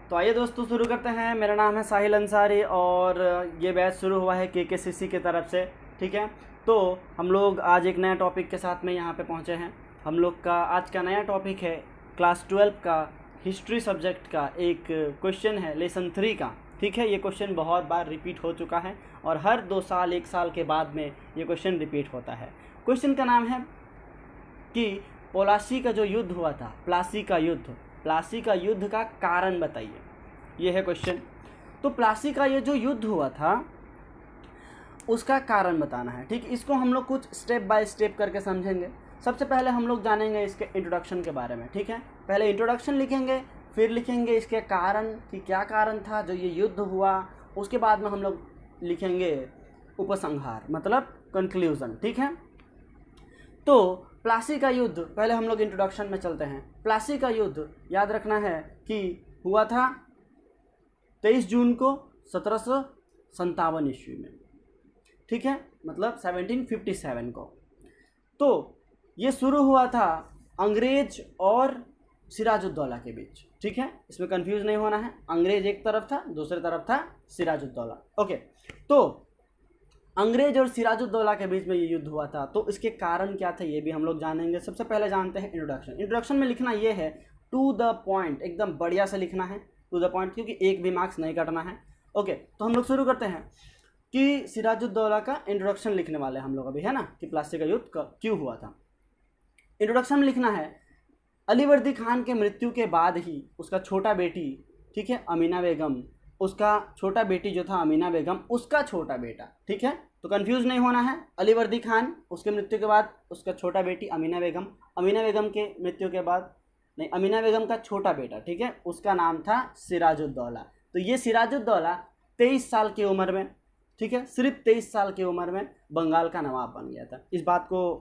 तो आइए दोस्तों शुरू करते हैं। मेरा नाम है साहिल अंसारी और ये बैच शुरू हुआ है KKCC की तरफ से। ठीक है, तो हम लोग आज एक नया टॉपिक के साथ में यहाँ पे पहुँचे हैं। हम लोग का आज का नया टॉपिक है क्लास 12 का हिस्ट्री सब्जेक्ट का एक क्वेश्चन है लेसन 3 का। ठीक है, ये क्वेश्चन बहुत बार रिपीट हो चुका है और हर 2 साल 1 साल के बाद में ये क्वेश्चन रिपीट होता है। क्वेश्चन का नाम है कि प्लासी का जो युद्ध हुआ था, प्लासी का युद्ध का कारण बताइए। ये है क्वेश्चन। तो प्लासी का ये जो युद्ध हुआ था उसका कारण बताना है। ठीक, इसको हम लोग कुछ स्टेप बाय स्टेप करके समझेंगे। सबसे पहले हम लोग जानेंगे इसके इंट्रोडक्शन के बारे में। ठीक है, पहले इंट्रोडक्शन लिखेंगे, फिर लिखेंगे इसके कारण कि क्या कारण था जो ये युद्ध हुआ। उसके बाद में हम लोग लिखेंगे उपसंहार, मतलब कंक्लूजन। ठीक है, तो प्लासी का युद्ध, पहले हम लोग इंट्रोडक्शन में चलते हैं। प्लासी का युद्ध याद रखना है कि हुआ था 23 जून को 1757 ईस्वी में। ठीक है, मतलब 1757 को। तो ये शुरू हुआ था अंग्रेज और सिराजुद्दौला के बीच। ठीक है, इसमें कंफ्यूज नहीं होना है। अंग्रेज एक तरफ था, दूसरी तरफ था सिराजुद्दौला। ओके, तो अंग्रेज और सिराजुद्दौला के बीच में ये युद्ध हुआ था। तो इसके कारण क्या थे ये भी हम लोग जानेंगे। सबसे पहले जानते हैं इंट्रोडक्शन। इंट्रोडक्शन में लिखना ये है टू द पॉइंट, एकदम बढ़िया से लिखना है टू द पॉइंट, क्योंकि एक भी मार्क्स नहीं कटना है। ओके, तो हम लोग शुरू करते हैं कि सिराजुद्दौला का इंट्रोडक्शन लिखने वाले हम लोग अभी, है ना, कि प्लासी का युद्ध क्यों हुआ था। इंट्रोडक्शन में लिखना है अलीवर्दी खान के मृत्यु के बाद ही उसका छोटा बेटी, ठीक है, अमीना बेगम, उसका छोटा बेटी जो था अमीना बेगम, उसका छोटा बेटा। ठीक है, तो कंफ्यूज नहीं होना है। अलीवर्दी खान, उसके मृत्यु के बाद उसका छोटा बेटी अमीना बेगम, अमीना बेगम के मृत्यु के बाद नहीं, अमीना बेगम का छोटा बेटा, ठीक है, उसका नाम था सिराजुद्दौला। तो ये सिराजुद्दौला 23 साल की उम्र में, ठीक है, सिर्फ 23 साल की उम्र में बंगाल का नवाब बन गया था। इस बात को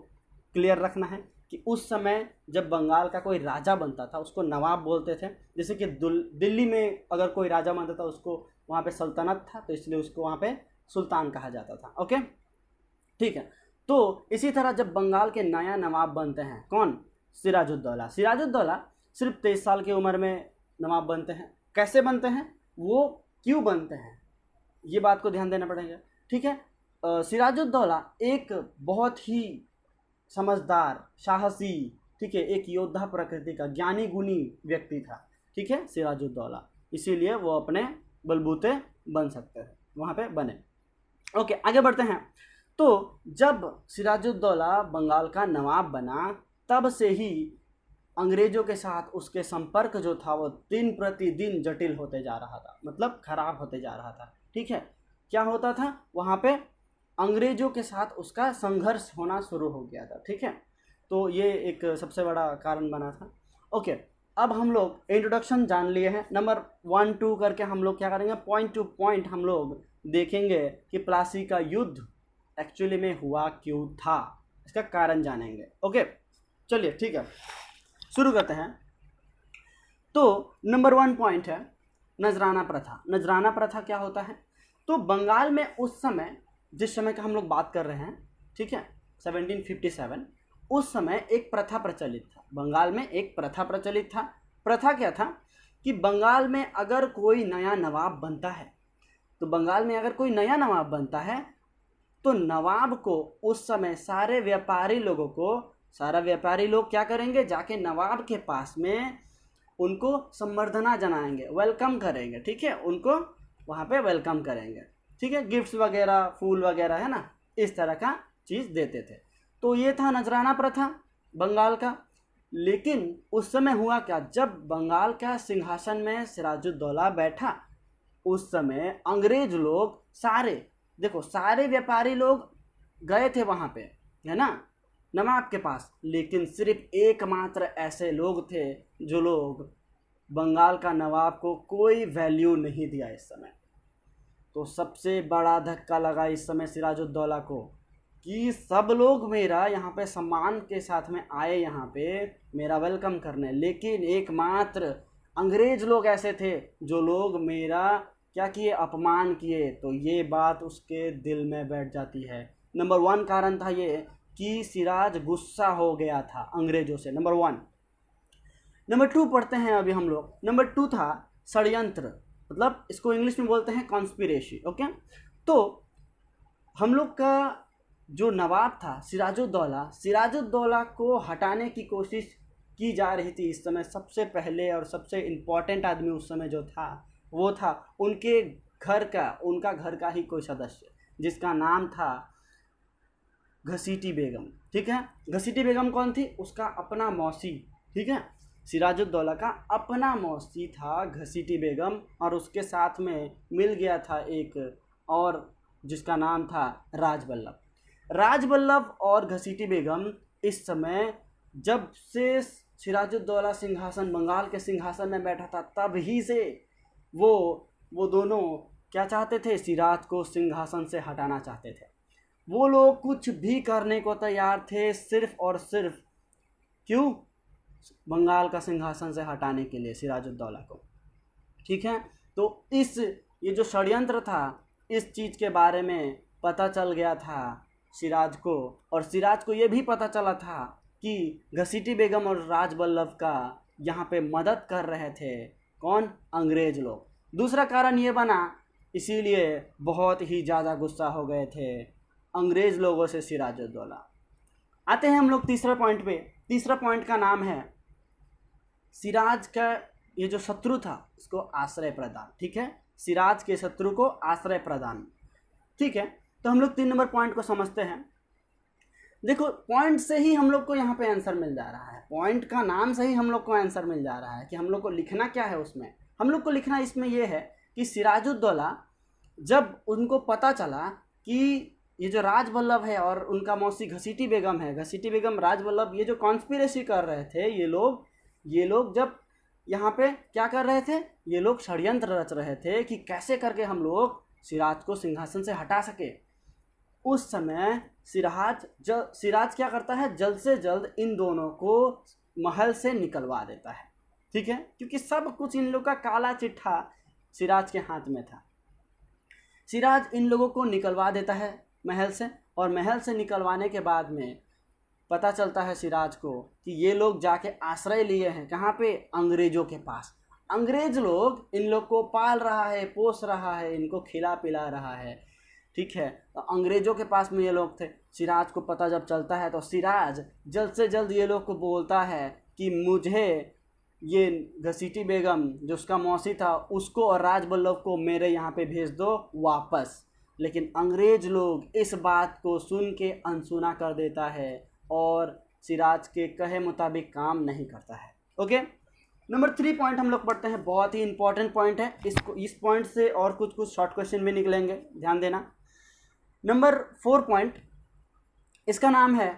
क्लियर रखना है कि उस समय जब बंगाल का कोई राजा बनता था उसको नवाब बोलते थे। जैसे कि दिल्ली में अगर कोई राजा बनता था उसको वहाँ पे सल्तनत था, तो इसलिए उसको वहाँ पे सुल्तान कहा जाता था। ओके, ठीक है। तो इसी तरह जब बंगाल के नया नवाब बनते हैं, कौन? सिराजुद्दौला। सिराजुद्दौला सिर्फ 23 साल की उम्र में नवाब बनते हैं। कैसे बनते हैं, वो क्यों बनते हैं, ये बात को ध्यान देना पड़ेगा। ठीक है, सिराजुद्दौला एक बहुत ही समझदार, साहसी, ठीक है, एक योद्धा प्रकृति का ज्ञानी गुणी व्यक्ति था। ठीक है, सिराजुद्दौला, इसीलिए वो अपने बलबूते बन सकते हैं, वहाँ पे बने। ओके, आगे बढ़ते हैं। तो जब सिराजुद्दौला बंगाल का नवाब बना तब से ही अंग्रेज़ों के साथ उसके संपर्क जो था वो दिन प्रतिदिन जटिल होते जा रहा था, मतलब खराब होते जा रहा था। ठीक है, क्या होता था वहाँ पे, अंग्रेज़ों के साथ उसका संघर्ष होना शुरू हो गया था। ठीक है, तो ये एक सबसे बड़ा कारण बना था। ओके, अब हम लोग इंट्रोडक्शन जान लिए हैं। नंबर 1, 2 करके हम लोग क्या करेंगे, पॉइंट टू पॉइंट हम लोग देखेंगे कि प्लासी का युद्ध एक्चुअली में हुआ क्यों था, इसका कारण जानेंगे। ओके, चलिए ठीक है, शुरू करते हैं। तो नंबर 1 पॉइंट है नजराना प्रथा। नजराना प्रथा क्या होता है? तो बंगाल में उस समय, जिस समय का हम लोग बात कर रहे हैं, ठीक है, 1757, उस समय एक प्रथा प्रचलित था। बंगाल में एक प्रथा प्रचलित था। प्रथा क्या था कि बंगाल में अगर कोई नया नवाब बनता है, तो बंगाल में अगर कोई नया नवाब बनता है तो नवाब को उस समय सारे व्यापारी लोग क्या करेंगे, जाके नवाब के पास में उनको संबर्धना जनाएंगे, वेलकम करेंगे। ठीक है, उनको वहाँ पे वेलकम करेंगे। ठीक है, गिफ्ट्स वगैरह, फूल वगैरह, है ना, इस तरह का चीज़ देते थे। तो ये था नजराना प्रथा बंगाल का। लेकिन उस समय हुआ क्या, जब बंगाल का सिंहासन में सिराजुद्दौला बैठा, उस समय अंग्रेज लोग सारे व्यापारी लोग गए थे वहाँ पे, है ना, नवाब के पास। लेकिन सिर्फ एकमात्र ऐसे लोग थे जो लोग बंगाल का नवाब को कोई वैल्यू नहीं दिया इस समय। तो सबसे बड़ा धक्का लगा इस समय सिराजुद्दौला को कि सब लोग मेरा यहाँ पे सम्मान के साथ में आए, यहाँ पे मेरा वेलकम करने, लेकिन एकमात्र अंग्रेज लोग ऐसे थे जो लोग मेरा क्या किए, अपमान किए। तो ये बात उसके दिल में बैठ जाती है। नंबर 1 कारण था ये कि सिराज गुस्सा हो गया था अंग्रेजों से, नंबर 1। नंबर 2 पढ़ते हैं अभी हम लोग। नंबर 2 था षड्यंत्र, मतलब इसको इंग्लिश में बोलते हैं कॉन्स्पिरेसी। ओके, तो हम लोग का जो नवाब था सिराजुद्दौला को हटाने की कोशिश की जा रही थी। इस समय सबसे पहले और सबसे इम्पोर्टेंट आदमी उस समय जो था वो था उनका घर का ही कोई सदस्य, जिसका नाम था घसीटी बेगम। ठीक है, घसीटी बेगम कौन थी? उसका अपना मौसी। ठीक है, सिराजुद्दौला का अपना मौसी था घसीटी बेगम, और उसके साथ में मिल गया था एक और जिसका नाम था राजबल्लभ और घसीटी बेगम इस समय जब से सिराजुद्दौला सिंहासन बंगाल के सिंहासन में बैठा था तब ही से वो दोनों क्या चाहते थे? सिराज को सिंहासन से हटाना चाहते थे। वो लोग कुछ भी करने को तैयार थे सिर्फ और सिर्फ क्यों? बंगाल का सिंहासन से हटाने के लिए सिराजुद्दौला को। ठीक है, तो ये जो षड्यंत्र था इस चीज़ के बारे में पता चल गया था सिराज को, और सिराज को ये भी पता चला था कि घसीटी बेगम और राजबल्लभ का यहाँ पे मदद कर रहे थे कौन? अंग्रेज लोग। दूसरा कारण ये बना, इसीलिए बहुत ही ज़्यादा गुस्सा हो गए थे अंग्रेज लोगों से सिराजुद्दौला। आते हैं हम लोग तीसरा पॉइंट पे। तीसरा पॉइंट का नाम है सिराज का ये जो शत्रु था उसको आश्रय प्रदान। ठीक है, सिराज के शत्रु को आश्रय प्रदान। ठीक है, तो हम लोग 3 नंबर पॉइंट को समझते हैं। देखो, पॉइंट से ही हम लोग को यहाँ पे आंसर मिल जा रहा है, पॉइंट का नाम से ही हम लोग को आंसर मिल जा रहा है कि हम लोग को लिखना क्या है उसमें। हम लोग को लिखना इसमें यह है कि सिराजुद्दौला जब उनको पता चला कि ये जो राजबल्लभ है और उनका मौसी घसीटी बेगम राजबल्लभ ये जो कॉन्स्पिरेसी कर रहे थे, ये लोग जब यहाँ पे क्या कर रहे थे? ये लोग षड्यंत्र रच रहे थे कि कैसे करके हम लोग सिराज को सिंहासन से हटा सके। उस समय सिराज क्या करता है? जल्द से जल्द इन दोनों को महल से निकलवा देता है। ठीक है, क्योंकि सब कुछ इन लोग का काला चिट्ठा सिराज के हाथ में था। सिराज इन लोगों को निकलवा देता है महल से, और महल से निकलवाने के बाद में पता चलता है सिराज को कि ये लोग जाके आश्रय लिए हैं कहाँ पे? अंग्रेजों के पास। अंग्रेज लोग इन लोग को पाल रहा है, पोस रहा है, इनको खिला पिला रहा है। ठीक है, तो अंग्रेजों के पास में ये लोग थे। सिराज को पता जब चलता है तो सिराज जल्द से जल्द ये लोग को बोलता है कि मुझे ये घसीटी बेगम जो उसका मौसी था उसको और राजबल्लभ को मेरे यहाँ पे भेज दो वापस। लेकिन अंग्रेज लोग इस बात को सुन के अनसुना कर देता है और सिराज के कहे मुताबिक काम नहीं करता है। ओके, नंबर 3 पॉइंट हम लोग पढ़ते हैं, बहुत ही इंपॉर्टेंट पॉइंट है। इस पॉइंट से और कुछ शॉर्ट क्वेश्चन भी निकलेंगे, ध्यान देना। नंबर 4 पॉइंट, इसका नाम है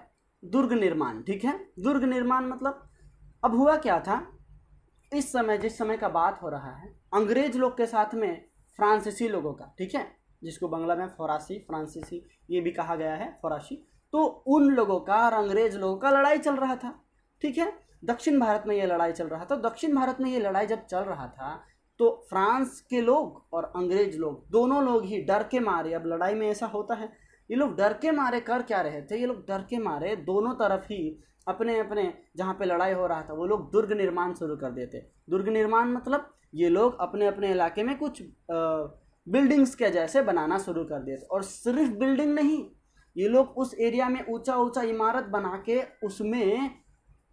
दुर्ग निर्माण। ठीक है, दुर्ग निर्माण मतलब अब हुआ क्या था? इस समय जिस समय का बात हो रहा है, अंग्रेज लोग के साथ में फ्रांसीसी लोगों का, ठीक है, जिसको बांग्ला में फ्रांसीसी ये भी कहा गया है, फरासी, तो उन लोगों का और अंग्रेज लोगों का लड़ाई चल रहा था। ठीक है, दक्षिण भारत में ये लड़ाई चल रहा था। दक्षिण भारत में ये लड़ाई जब चल रहा था तो फ्रांस के लोग और अंग्रेज लोग दोनों लोग ही डर के मारे, अब लड़ाई में ऐसा होता है, ये लोग डर के मारे कर क्या रहे थे? ये लोग डर के मारे दोनों तरफ ही अपने अपने जहाँ पे लड़ाई हो रहा था वो लोग दुर्ग निर्माण शुरू कर देते। दुर्ग निर्माण मतलब ये लोग अपने अपने इलाके में कुछ बिल्डिंग्स के जैसे बनाना शुरू कर देते। और सिर्फ बिल्डिंग नहीं, ये लोग उस एरिया में ऊंचा ऊंचा इमारत बना के उसमें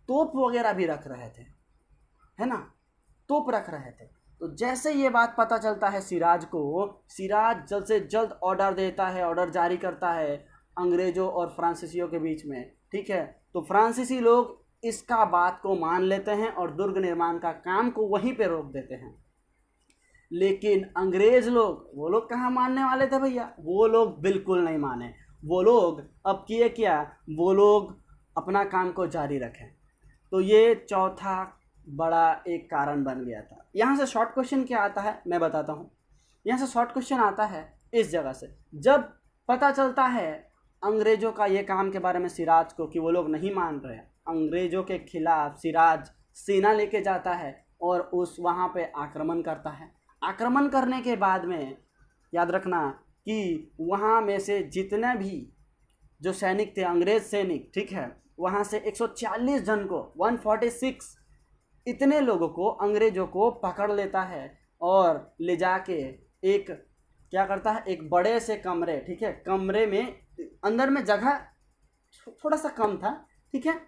तोप वगैरह भी रख रहे थे, है ना, तोप रख रहे थे। तो जैसे ये बात पता चलता है सिराज को, सिराज जल्द से जल्द ऑर्डर देता है, ऑर्डर जारी करता है अंग्रेजों और फ्रांसीसियों के बीच में। ठीक है, तो फ्रांसीसी लोग इसका बात को मान लेते हैं और दुर्ग निर्माण का काम को वहीं पे रोक देते हैं। लेकिन अंग्रेज लोग, वो लोग कहाँ मानने वाले थे भैया? वो लोग बिल्कुल नहीं माने। वो लोग अब किए क्या? वो लोग अपना काम को जारी रखें। तो ये चौथा बड़ा एक कारण बन गया था। यहाँ से शॉर्ट क्वेश्चन क्या आता है मैं बताता हूँ। यहाँ से शॉर्ट क्वेश्चन आता है इस जगह से, जब पता चलता है अंग्रेजों का ये काम के बारे में सिराज को कि वो लोग नहीं मान रहे, अंग्रेजों के खिलाफ सिराज सेना लेके जाता है और उस वहाँ पे आक्रमण करता है। आक्रमण करने के बाद में याद रखना कि वहाँ में से जितने भी जो सैनिक थे, अंग्रेज सैनिक, ठीक है, वहाँ से 140 जन को, 146 इतने लोगों को अंग्रेजों को पकड़ लेता है और ले जाके एक क्या करता है, एक बड़े से कमरे, ठीक है, कमरे में अंदर में जगह थोड़ा सा कम था, ठीक है,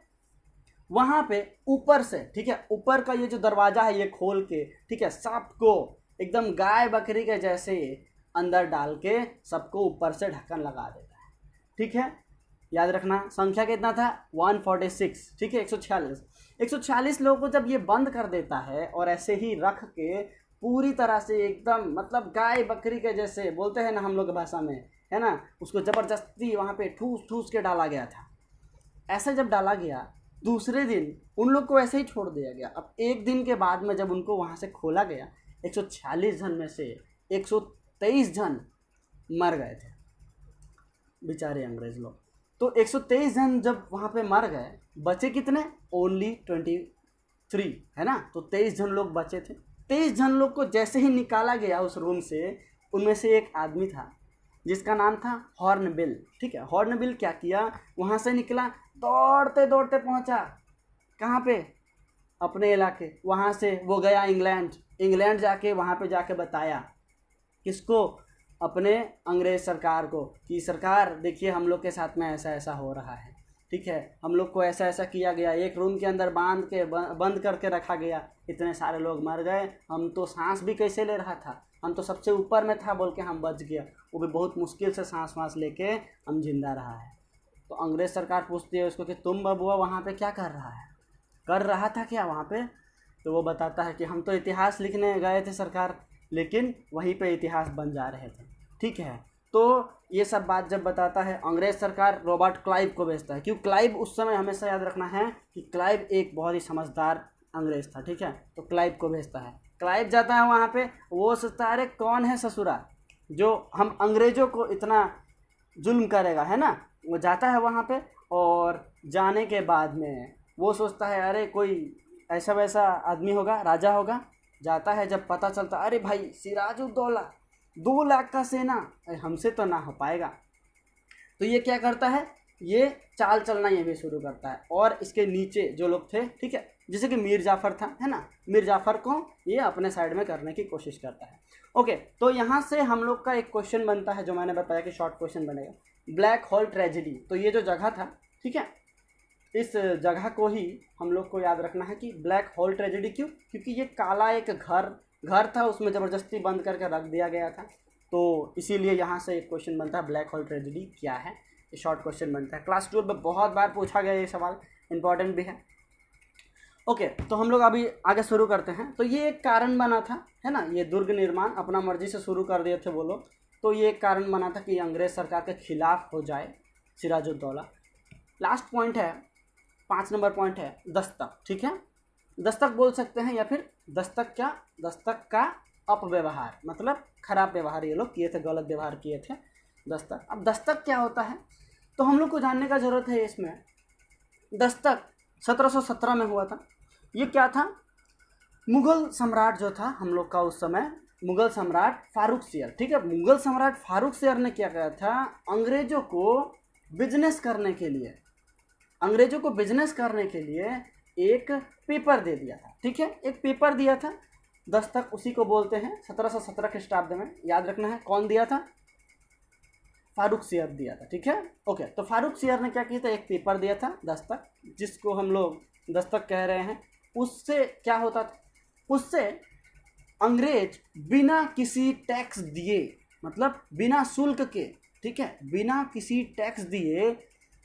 वहाँ पे ऊपर से, ठीक है, ऊपर का ये जो दरवाज़ा है ये खोल के, ठीक है, सबको एकदम गाय बकरी के जैसे अंदर डाल के सबको ऊपर से ढक्कन लगा देता है, ठीक है। याद रखना संख्या कितना था 146, ठीक है, 146 लोगों को जब ये बंद कर देता है और ऐसे ही रख के पूरी तरह से एकदम मतलब गाय बकरी के जैसे बोलते हैं ना हम लोग की भाषा में, है ना, उसको ज़बरदस्ती वहाँ पे ठूस ठूस के डाला गया था। ऐसे जब डाला गया दूसरे दिन उन लोग को ऐसे ही छोड़ दिया गया। अब एक दिन के बाद में जब उनको वहाँ से खोला गया 146 जन में से 123 जन मर गए थे बेचारे अंग्रेज लोग। तो 123 जन जब वहाँ पे मर गए, बचे कितने, ओनली 23, है ना। तो 23 जन लोग बचे थे। 23 जन लोग को जैसे ही निकाला गया उस रूम से, उनमें से एक आदमी था जिसका नाम था हॉर्नबिल, ठीक है। हॉर्नबिल क्या किया, वहाँ से निकला, दौड़ते दौड़ते पहुँचा कहाँ पे, अपने इलाके। वहाँ से वो गया इंग्लैंड जाके वहाँ पे जाके बताया किसको, अपने अंग्रेज़ सरकार को, कि सरकार देखिए हम लोग के साथ में ऐसा ऐसा हो रहा है, ठीक है, हम लोग को ऐसा ऐसा किया गया, एक रूम के अंदर बंद करके रखा गया, इतने सारे लोग मर गए, हम तो सांस भी कैसे ले रहा था, हम तो सबसे ऊपर में था बोल के हम बच गया, वो भी बहुत मुश्किल से सांस वाँस लेके हम जिंदा रहा है। तो अंग्रेज़ सरकार पूछती है उसको कि तुम बबुआ वहाँ पे क्या कर रहा था क्या वहाँ पे। तो वो बताता है कि हम तो इतिहास लिखने गए थे सरकार, लेकिन वहीं पे इतिहास बन जा रहे थे, ठीक है। तो ये सब बात जब बताता है, अंग्रेज़ सरकार रॉबर्ट क्लाइव को भेजता है, क्योंकि क्लाइव उस समय हमेशा याद रखना है कि क्लाइव एक बहुत ही समझदार अंग्रेज़ था, ठीक है। तो क्लाइव को भेजता है, क्लाइव जाता है वहाँ पे, वो सोचता है अरे कौन है ससुरा जो हम अंग्रेज़ों को इतना जुल्म करेगा, है ना। वो जाता है वहाँ पे, और जाने के बाद में वो सोचता है अरे कोई ऐसा वैसा आदमी होगा, राजा होगा। जाता है, जब पता चलता अरे भाई सिराजुद्दौला 2 लाख का सेना, हमसे तो ना हो पाएगा। तो ये क्या करता है, ये चाल चलना ये भी शुरू करता है, और इसके नीचे जो लोग थे, ठीक है, जैसे कि मीर जाफ़र था, है ना, मीर जाफ़र को ये अपने साइड में करने की कोशिश करता है। ओके, तो यहाँ से हम लोग का एक क्वेश्चन बनता है, जो मैंने बताया कि शॉर्ट क्वेश्चन बनेगा, ब्लैक होल ट्रेजेडी। तो ये जो जगह था, ठीक है, इस जगह को ही हम लोग को याद रखना है कि ब्लैक होल ट्रेजेडी क्यों, क्योंकि ये काला एक घर था, उसमें ज़बरदस्ती बंद करके रख दिया गया था। तो इसीलिए यहाँ से एक क्वेश्चन बनता है ब्लैक होल ट्रेजेडी क्या है, ये शॉर्ट क्वेश्चन बनता है। क्लास 12 में बहुत बार पूछा गया ये सवाल, इंपॉर्टेंट भी है। ओके, तो हम लोग अभी आगे शुरू करते हैं। तो ये एक कारण बना था, है ना, ये दुर्ग निर्माण अपना मर्जी से शुरू कर दिए थे वो लोग। तो ये एक कारण बना था कि अंग्रेज़ सरकार के खिलाफ हो जाए सिराजुद्दौला। लास्ट पॉइंट है, 5 नंबर पॉइंट है दस्तक, ठीक है। दस्तक बोल सकते हैं, या फिर दस्तक का अपव्यवहार, मतलब खराब व्यवहार ये लोग किए थे, गलत व्यवहार किए थे। दस्तक, अब दस्तक क्या होता है तो हम लोग को जानने का ज़रूरत है इसमें। दस्तक 1717 में हुआ था। ये क्या था, मुग़ल सम्राट जो था हम लोग का उस समय, मुग़ल सम्राट फारूक सियर, ठीक है, मुग़ल सम्राट फारूक सियर ने क्या किया था, अंग्रेज़ों को बिजनेस करने के लिए एक पेपर दे दिया था, ठीक है, एक पेपर दिया था। दस्तक उसी को बोलते हैं। 1717 के शताब्दी में, याद रखना है कौन दिया था, फारूक सियर दिया था, ठीक है। ओके, तो फारूक सियर ने क्या किया था, एक पेपर दिया था दस्तक, जिसको हम लोग दस्तक कह रहे हैं। उससे क्या होता था, उससे अंग्रेज बिना किसी टैक्स दिए, मतलब बिना शुल्क के, ठीक है, बिना किसी टैक्स दिए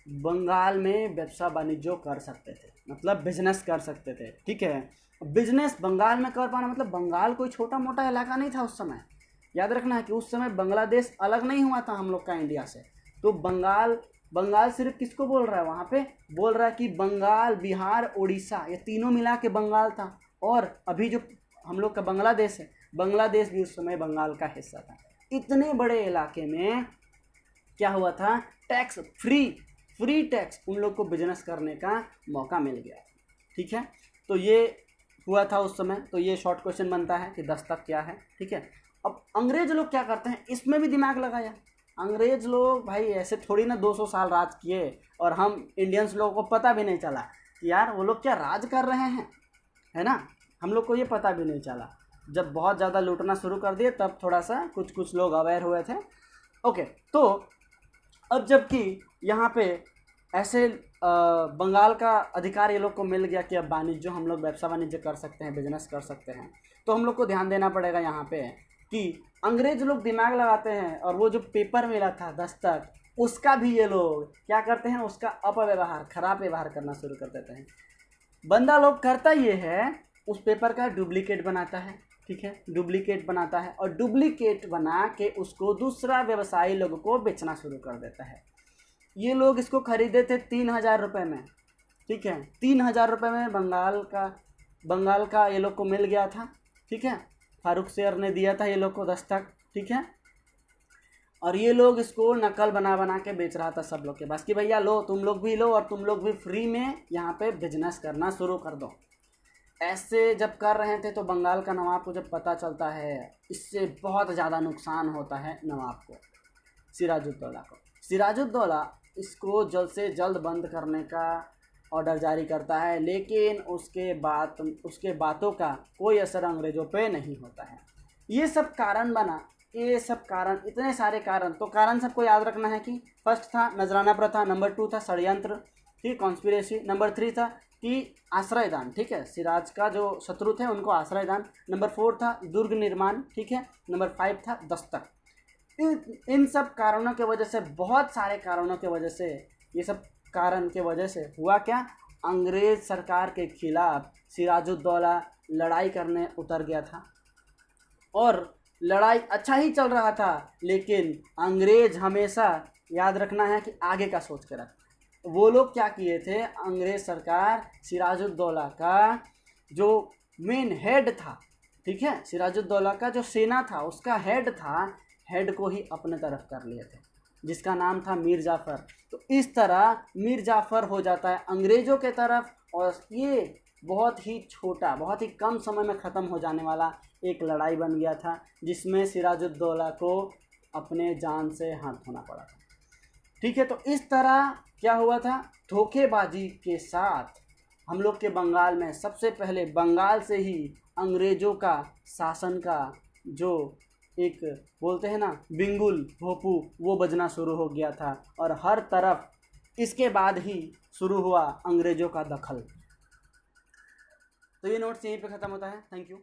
बंगाल में व्यवसाय वाणिज्य कर सकते थे, मतलब बिजनेस कर सकते थे, ठीक है। बिजनेस बंगाल में कर पाना, मतलब बंगाल कोई छोटा मोटा इलाका नहीं था उस समय। याद रखना है कि उस समय बांग्लादेश अलग नहीं हुआ था हम लोग का इंडिया से। तो बंगाल सिर्फ किसको बोल रहा है, वहाँ पे बोल रहा है कि बंगाल, बिहार, उड़ीसा, ये तीनों मिला के बंगाल था। और अभी जो हम लोग का बांग्लादेश है, बांग्लादेश भी उस समय बंगाल का हिस्सा था। इतने बड़े इलाके में क्या हुआ था, टैक्स फ्री टैक्स उन लोग को बिजनेस करने का मौका मिल गया, ठीक है। तो ये हुआ था उस समय। तो ये शॉर्ट क्वेश्चन बनता है कि दस्तक क्या है, ठीक है। अब अंग्रेज लोग क्या करते हैं, इसमें भी दिमाग लगाया। अंग्रेज लोग भाई ऐसे थोड़ी ना 200 साल राज किए और हम इंडियंस लोगों को पता भी नहीं चला कि यार वो लोग क्या राज कर रहे हैं, है ना, हम लोग को ये पता भी नहीं चला। जब बहुत ज़्यादा लूटना शुरू कर दिए तब थोड़ा सा कुछ लोग अवेयर हुए थे। ओके, तो अब जबकि यहाँ पे ऐसे बंगाल का अधिकार ये लोग को मिल गया कि अब वाणिज्य, हम लोग व्यवसाय वाणिज्य कर सकते हैं, बिजनेस कर सकते हैं, तो हम लोग को ध्यान देना पड़ेगा यहाँ पे कि अंग्रेज लोग दिमाग लगाते हैं और वो जो पेपर मिला था दस्तक, उसका भी ये लोग क्या करते हैं, उसका अपव्यवहार, खराब व्यवहार करना शुरू कर देते हैं। बंदा लोग करता ये है, उस पेपर का डुप्लीकेट बनाता है, ठीक है, डुप्लीकेट बनाता है और डुप्लीकेट बना के उसको दूसरा व्यवसायी लोगों को बेचना शुरू कर देता है। ये लोग इसको खरीदे थे 3,000 रुपये में, ठीक है, 3,000 रुपये में बंगाल का ये लोग को मिल गया था, ठीक है, फारूक शेर ने दिया था ये लोग को दस्तक, ठीक है, और ये लोग इसको नकल बना के बेच रहा था सब लोग के पास कि भैया लो, तुम लोग भी लो और तुम लोग भी फ्री में यहाँ पे बिजनेस करना शुरू कर दो। ऐसे जब कर रहे थे तो बंगाल का नवाब को जब पता चलता है, इससे बहुत ज़्यादा नुकसान होता है नवाब को, सिराजुद्दौला को। सिराजुद्दौला इसको जल्द से जल्द बंद करने का ऑर्डर जारी करता है, लेकिन उसके बातों का कोई असर अंग्रेज़ों पे नहीं होता है। ये सब कारण बना, ये सब कारण, इतने सारे कारण, तो कारण सबको याद रखना है कि फर्स्ट था नजराना प्रथा, नंबर 2 था षड्यंत्र, ठीक, कॉन्स्पिरेसी, नंबर 3 था कि आश्रयदान, ठीक है, सिराज का जो शत्रु थे उनको आश्रयदान, नंबर 4 था दुर्ग निर्माण, ठीक है, नंबर 5 था दस्तक। इन सब कारणों के वजह से, बहुत सारे कारणों के वजह से, ये सब कारण के वजह से हुआ क्या, अंग्रेज़ सरकार के खिलाफ सिराजुद्दौला लड़ाई करने उतर गया था और लड़ाई अच्छा ही चल रहा था, लेकिन अंग्रेज़ हमेशा याद रखना है कि आगे का सोच के रखते। वो लोग क्या किए थे, अंग्रेज़ सरकार सिराजुद्दौला का जो मेन हेड था, ठीक है, सिराजुद्दौला का जो सेना था उसका हेड था, हेड को ही अपने तरफ कर लिए थे, जिसका नाम था मीर जाफ़र। तो इस तरह मीर जाफ़र हो जाता है अंग्रेज़ों के तरफ, और ये बहुत ही छोटा, बहुत ही कम समय में ख़त्म हो जाने वाला एक लड़ाई बन गया था, जिसमें सिराजुद्दौला को अपने जान से हाथ धोना पड़ा था, ठीक है। तो इस तरह क्या हुआ था, धोखेबाजी के साथ हम लोग के बंगाल में सबसे पहले बंगाल से ही अंग्रेज़ों का शासन का जो एक बोलते हैं ना बिंगुल भोपू, वो बजना शुरू हो गया था, और हर तरफ इसके बाद ही शुरू हुआ अंग्रेज़ों का दखल। तो ये नोट्स यहीं पे ख़त्म होता है। Thank you.